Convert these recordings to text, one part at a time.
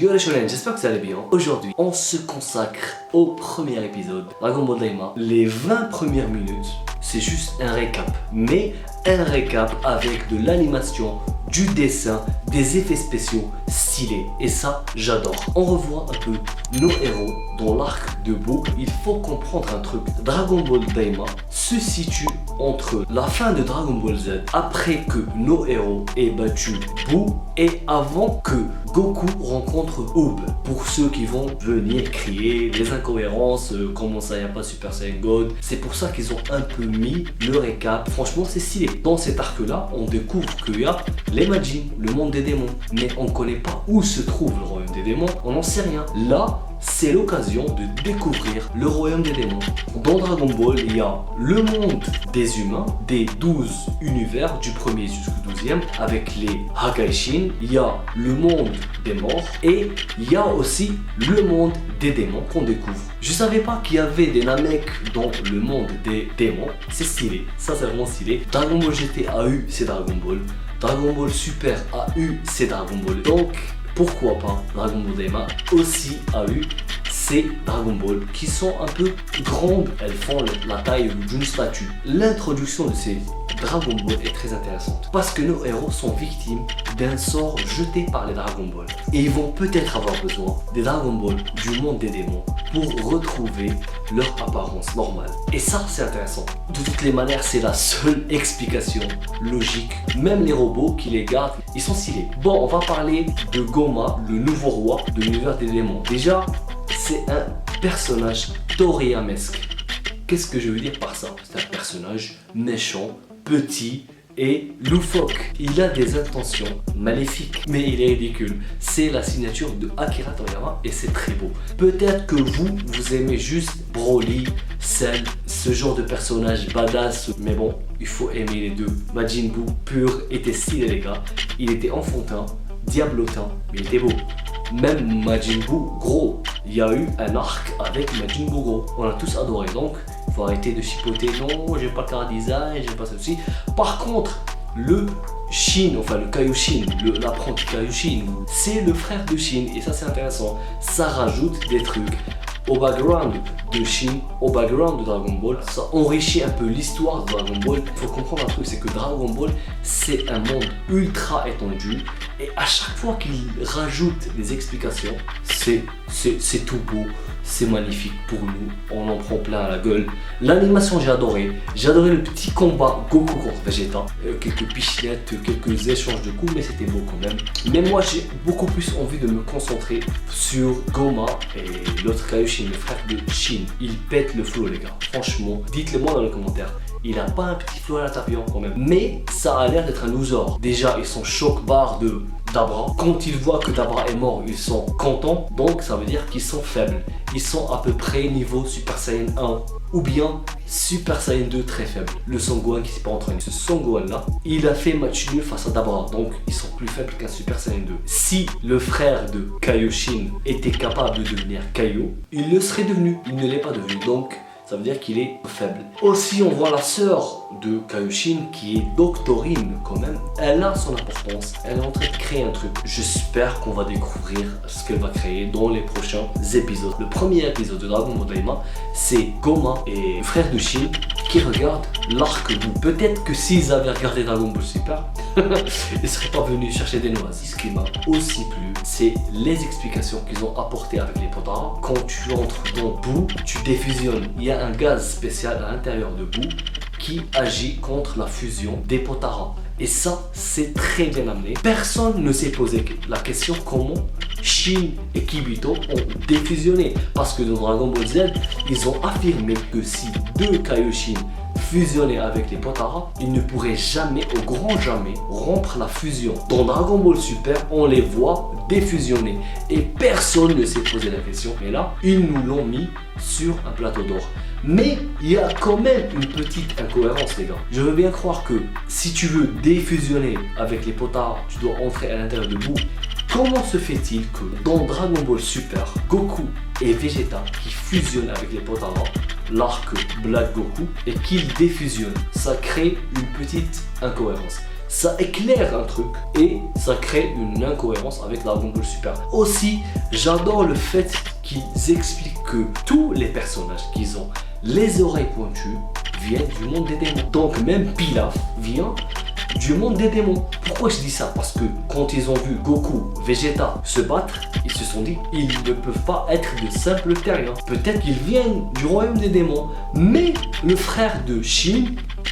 Yo les shonen, j'espère que vous allez bien. Aujourd'hui, on se consacre au premier épisode Dragon Ball Daima. Les 20 premières minutes, c'est juste un récap. Mais un récap avec de l'animation, du dessin, des effets spéciaux stylés. Et ça, j'adore. On revoit un peu nos héros dans l'arc de Boo. Il faut comprendre un truc. Dragon Ball Daima se situe entre la fin de Dragon Ball Z, après que nos héros aient battu Boo, et avant que Goku rencontre Oob. Pour ceux qui vont venir crier les incohérences, comment ça y a pas Super Saiyan God, c'est pour ça qu'ils ont un peu mis le récap. Franchement, c'est stylé. Dans cet arc-là, on découvre qu'il y a les Majin, le monde des démons, mais on connaît pas où se trouve le royaume des démons, on n'en sait rien. Là, c'est l'occasion de découvrir le royaume des démons. Dans Dragon Ball, il y a le monde des humains, des 12 univers, du premier jusqu'au 12e, avec les Hagaishin. Il y a le monde des morts et il y a aussi le monde des démons qu'on découvre. Je savais pas qu'il y avait des Namek dans le monde des démons. C'est stylé, ça c'est vraiment stylé. Dragon Ball GT a eu ses Dragon Ball. Dragon Ball Super a eu ses Dragon Ball. Donc, pourquoi pas Dragon Ball Daima aussi a eu ces Dragon Ball qui sont un peu grandes, elles font la taille d'une statue. L'introduction de ces Dragon Ball est très intéressante parce que nos héros sont victimes d'un sort jeté par les Dragon Ball et ils vont peut-être avoir besoin des Dragon Ball du monde des démons pour retrouver leur apparence normale. Et ça, c'est intéressant. De toutes les manières, c'est la seule explication logique. Même les robots qui les gardent, ils sont stylés. Bon, on va parler de Goma, le nouveau roi de l'univers des démons. Déjà, c'est un personnage toriyamesque. Qu'est-ce que je veux dire par ça? C'est un personnage méchant, petit et loufoque. Il a des intentions maléfiques, mais il est ridicule. C'est la signature de Akira Toriyama et c'est très beau. Peut-être que vous aimez juste Broly, Cell, ce genre de personnage badass, mais bon, il faut aimer les deux. Majin Buu pur était stylé les gars. Il était enfantin, diablotin, mais il était beau. Même Majin Buu gros, il y a eu un arc avec Majin Buu gros. On a tous adoré, donc il faut arrêter de chipoter. Non, j'ai pas le car design, j'ai pas ceci. Par contre, le Shin, enfin le Kaioshin, l'apprenti Kaioshin, c'est le frère de Shin et ça c'est intéressant. Ça rajoute des trucs au background de Shin, au background de Dragon Ball. Ça enrichit un peu l'histoire de Dragon Ball. Il faut comprendre un truc, c'est que Dragon Ball c'est un monde ultra étendu et à chaque fois qu'il rajoute des explications, c'est tout beau. C'est magnifique pour nous, on en prend plein à la gueule. L'animation j'ai adoré le petit combat Goku contre Vegeta, quelques pichenettes, quelques échanges de coups, mais c'était beau quand même. Mais moi j'ai beaucoup plus envie de me concentrer sur Goma et l'autre Kaioshin, le frère de Shin. Il pète le flow les gars, franchement, dites-le moi dans les commentaires. Il a pas un petit flow à la Tapion quand même, mais ça a l'air d'être un loser. Déjà ils sont choc-barre de Dabra. Quand ils voient que Dabra est mort, ils sont contents, donc ça veut dire qu'ils sont faibles. Ils sont à peu près niveau Super Saiyan 1 ou bien Super Saiyan 2 très faible. Le Son Gohan qui s'est pas entraîné. Ce Son Gohan là, il a fait match nul face à Dabra, donc ils sont plus faibles qu'un Super Saiyan 2. Si le frère de Kaioshin était capable de devenir Kaio, il le serait devenu. Il ne l'est pas devenu, donc ça veut dire qu'il est faible. Aussi, on voit la sœur de Kaioshin qui est Doctorine quand même. Elle a son importance, elle est en train de créer un truc. J'espère qu'on va découvrir ce qu'elle va créer dans les prochains épisodes. Le premier épisode de Dragon Ball Daima, c'est Goma et le frère de Shin qui regardent l'arc Buu. Peut-être que s'ils avaient regardé Dragon Ball Super, ils ne seraient pas venus chercher des noises. Ce qui m'a aussi plu, c'est les explications qu'ils ont apportées avec les Potara. Quand tu entres dans Buu, tu défusionnes. Il y a un gaz spécial à l'intérieur de Buu qui agit contre la fusion des Potara. Et ça, c'est très bien amené. Personne ne s'est posé la question comment Shin et Kibito ont défusionné. Parce que dans Dragon Ball Z, ils ont affirmé que si deux Kaioshin fusionnaient avec les Potara, ils ne pourraient jamais, au grand jamais, rompre la fusion. Dans Dragon Ball Super, on les voit défusionner. Et personne ne s'est posé la question. Mais là, ils nous l'ont mis sur un plateau d'or. Mais il y a quand même une petite incohérence les gars. Je veux bien croire que si tu veux défusionner avec les Potara, tu dois entrer à l'intérieur de Buu. Comment se fait-il que dans Dragon Ball Super, Goku et Vegeta qui fusionnent avec les Potara, l'arc Black Goku, et qu'ils défusionnent, ça crée une petite incohérence. ça éclaire un truc et ça crée une incohérence avec Dragon Ball Super. Aussi, j'adore le fait qu'ils expliquent que tous les personnages qui ont les oreilles pointues viennent du monde des démons. Donc même Pilaf vient du monde des démons. Pourquoi je dis ça? Parce que quand ils ont vu Goku, Vegeta se battre, ils se sont dit ils ne peuvent pas être de simples terriens. Peut-être qu'ils viennent du royaume des démons. Mais le frère de Shin,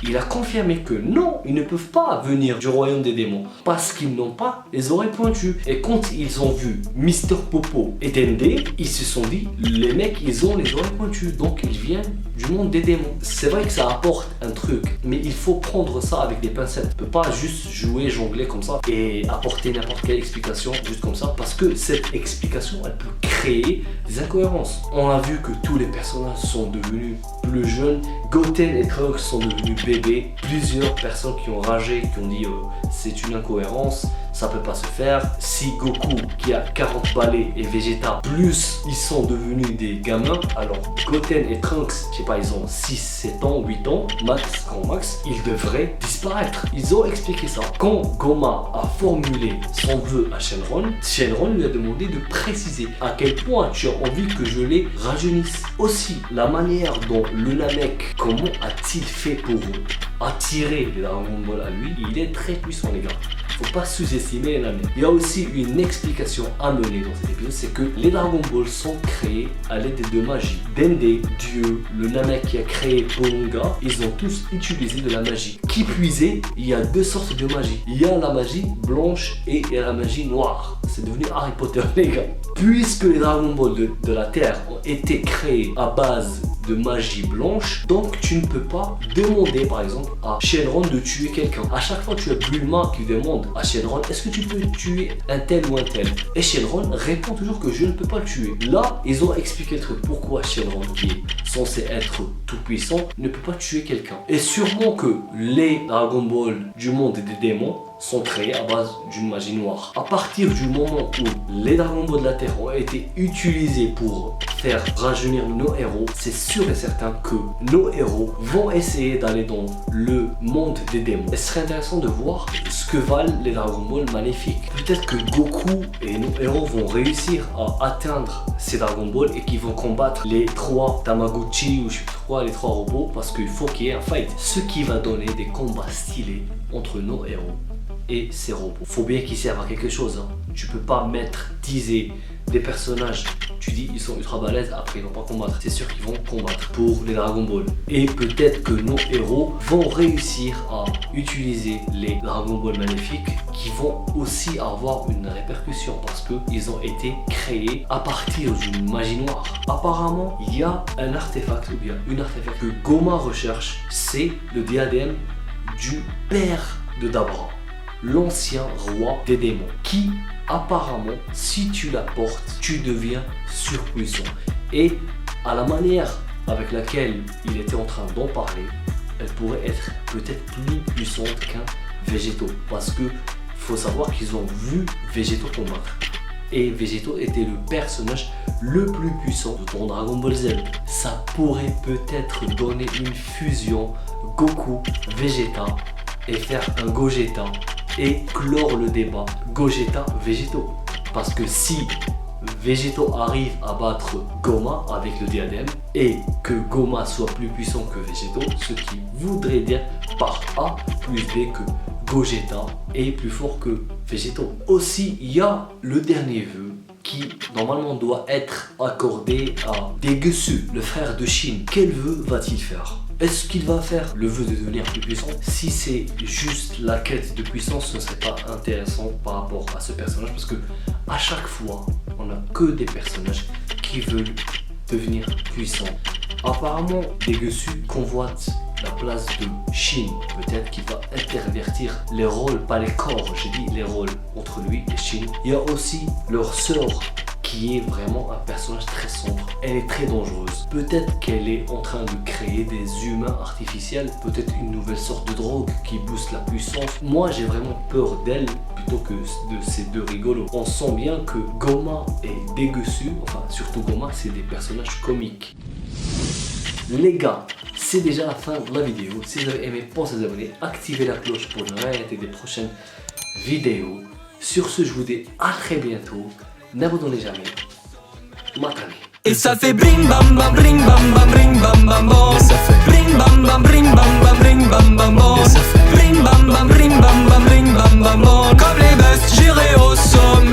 il a confirmé que non, ils ne peuvent pas venir du royaume des démons parce qu'ils n'ont pas les oreilles pointues. Et quand ils ont vu Mister Popo et Dende, ils se sont dit les mecs ils ont les oreilles pointues donc ils viennent du monde des démons. C'est vrai que ça apporte un truc, mais il faut prendre ça avec des pincettes. On peut pas juste jouer, jongler comme ça et apporter n'importe quelle explication juste comme ça, parce que cette explication elle peut créer des incohérences. On a vu que tous les personnages sont devenus plus jeunes. Goten et Trunks sont devenus bébés. Plusieurs personnes qui ont ragé, qui ont dit c'est une incohérence, ça peut pas se faire. Si Goku qui a 40 balais et Vegeta plus ils sont devenus des gamins, alors Goten et Trunks, je sais pas, ils ont 6, 7 ans, 8 ans, max, grand max, ils devraient disparaître. Ils ont expliqué ça. Quand Goma a formulé son vœu à Shenron lui a demandé de préciser à quel point tu as envie que je les rajeunisse. Aussi, la manière dont le Namek, comment a-t-il fait pour attirer les Dragon Ball à lui, il est très puissant les gars. Faut pas sous-estimer les Namek. Il y a aussi une explication à mener dans cet épisode, c'est que les Dragon Ball sont créés à l'aide de magie. Dende, Dieu, le Namek qui a créé Porunga, ils ont tous utilisé de la magie. Qui plus est, il y a deux sortes de magie. Il y a la magie blanche et la magie noire. C'est devenu Harry Potter les gars. Puisque les Dragon Ball de la Terre ont été créés à base de magie blanche, donc tu ne peux pas demander par exemple à Shenron de tuer quelqu'un. À chaque fois tu as Bulma qui demande à Shenron est-ce que tu peux tuer un tel ou un tel, et Shenron répond toujours que je ne peux pas le tuer. Là ils ont expliqué le truc, pourquoi Shenron qui est censé être tout puissant ne peut pas tuer quelqu'un. Et sûrement que les Dragon Ball du monde des démons sont créés à base d'une magie noire. À partir du moment où les Dragon Ball de la Terre ont été utilisés pour faire rajeunir nos héros, c'est sûr et certain que nos héros vont essayer d'aller dans le monde des démons. Et ce serait intéressant de voir ce que valent les Dragon Ball maléfiques. Peut-être que Goku et nos héros vont réussir à atteindre ces Dragon Ball et qu'ils vont combattre les 3 Tamagotchi ou je sais pas quoi, les 3 robots, parce qu'il faut qu'il y ait un fight. Ce qui va donner des combats stylés entre nos héros et ces robots. Faut bien qu'ils servent à quelque chose. Hein. Tu peux pas teaser des personnages, tu dis ils sont ultra balèzes, après ils vont pas combattre. C'est sûr qu'ils vont combattre pour les Dragon Ball. Et peut-être que nos héros vont réussir à utiliser les Dragon Ball maléfiques qui vont aussi avoir une répercussion parce qu'ils ont été créés à partir d'une magie noire. Apparemment, il y a un artefact ou bien une artefact que Goma recherche, c'est le diadème du père de Dabra, l'ancien roi des démons, qui apparemment, si tu la portes, tu deviens surpuissant. Et à la manière avec laquelle il était en train d'en parler, elle pourrait être peut-être plus puissante qu'un Végéto. Parce que faut savoir qu'ils ont vu Végéto combattre. Et Végéto était le personnage le plus puissant de ton Dragon Ball Z. Ça pourrait peut-être donner une fusion Goku, Vegeta et faire un Gogeta et clore le débat Gogeta Végéto. Parce que si Végéto arrive à battre Goma avec le diadème et que Goma soit plus puissant que Végéto, ce qui voudrait dire par A plus B que Gogeta est plus fort que Végéto. Aussi, il y a le dernier vœu qui normalement doit être accordé à Degusu, le frère de Shin. Quel vœu va-t-il faire? Est-ce qu'il va faire le vœu de devenir plus puissant? Si c'est juste la quête de puissance, ce ne serait pas intéressant par rapport à ce personnage, parce que à chaque fois, on n'a que des personnages qui veulent devenir puissants. Apparemment, Degusu convoite la place de Shin. Peut-être qu'il va intervertir les rôles, pas les corps, j'ai dit les rôles entre lui et Shin. Il y a aussi leur sœur qui est vraiment un personnage très sombre. Elle est très dangereuse. Peut-être qu'elle est en train de créer des humains artificiels, peut-être une nouvelle sorte de drogue qui booste la puissance. Moi, j'ai vraiment peur d'elle plutôt que de ces deux rigolos. On sent bien que Goma et Degusu, enfin surtout Goma, c'est des personnages comiques. Les gars, c'est déjà la fin de la vidéo. Si vous avez aimé, pensez à vous abonner, activez la cloche pour ne rien rater des prochaines vidéos. Sur ce, je vous dis à très bientôt. N'abandonnez jamais. Matane. Et ça fait bring bam bam bring bam bam bring bam bam bam. Et ça fait bring bam bam bring bam bam bring bam bam bam. Et ça fait bring bam bam bring bam bam bring bam bam bam. Comme les bestes, j'irai au sommet.